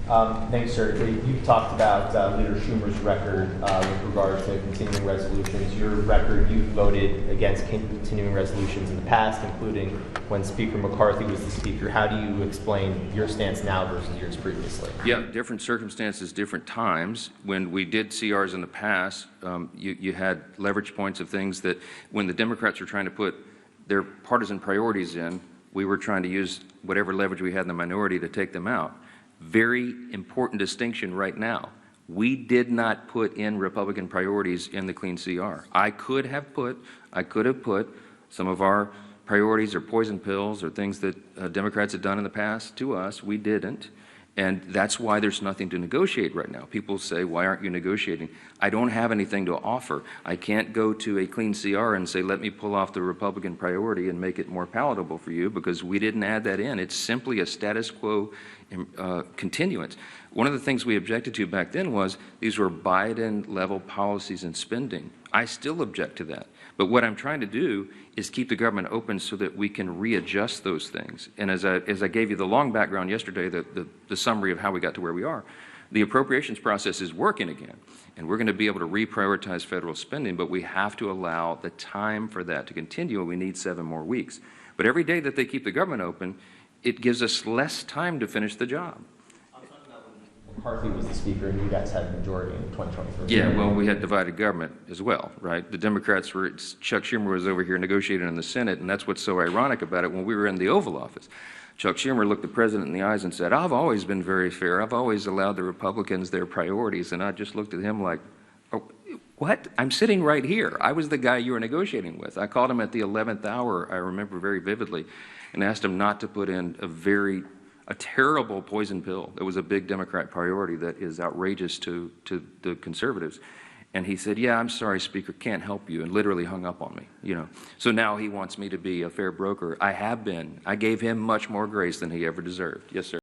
Thanks, sir. You talked about Leader Schumer's record with regard to continuing resolutions. Your record, you voted against continuing resolutions in the past, including when Speaker McCarthy was the Speaker. How do you explain your stance now versus yours previously? Yeah, different circumstances, different times. When we did CRs in the past, you had leverage points of things that when the Democrats were trying to put their partisan priorities in, we were trying to use whatever leverage we had in the minority to take them out. Very important distinction right now. We did not put in Republican priorities in the clean CR. I could have put some of our priorities or poison pills or things that Democrats had done in the past to us. We didn't. And that's why there's nothing to negotiate right now. People say, why aren't you negotiating? I don't have anything to offer. I can't go to a clean CR and say, let me pull off the Republican priority and make it more palatable for you, because we didn't add that in. It's simply a status quo continuance. One of the things we objected to back then was these were Biden-level policies and spending. I still object to that. But what I'm trying to do is keep the government open so that we can readjust those things. And as I gave you the long background yesterday, the summary of how we got to where we are, the appropriations process is working again. And we're going to be able to reprioritize federal spending, but we have to allow the time for that to continue, and we need 7 more weeks. But every day that they keep the government open, it gives us less time to finish the job. McCarthy was the Speaker, and you guys had the majority in 2023. Yeah, well, we had divided government as well, right? The Democrats were, Chuck Schumer was over here negotiating in the Senate, and that's what's so ironic about it. When we were in the Oval Office, Chuck Schumer looked the president in the eyes and said, I've always been very fair. I've always allowed the Republicans their priorities. And I just looked at him like, oh, what? I'm sitting right here. I was the guy you were negotiating with. I called him at the 11th hour, I remember very vividly, and asked him not to put in a terrible poison pill that was a big Democrat priority that is outrageous to the conservatives. And he said, yeah, I'm sorry, Speaker, can't help you, and literally hung up on me, you know. So now he wants me to be a fair broker. I have been. I gave him much more grace than he ever deserved. Yes, sir.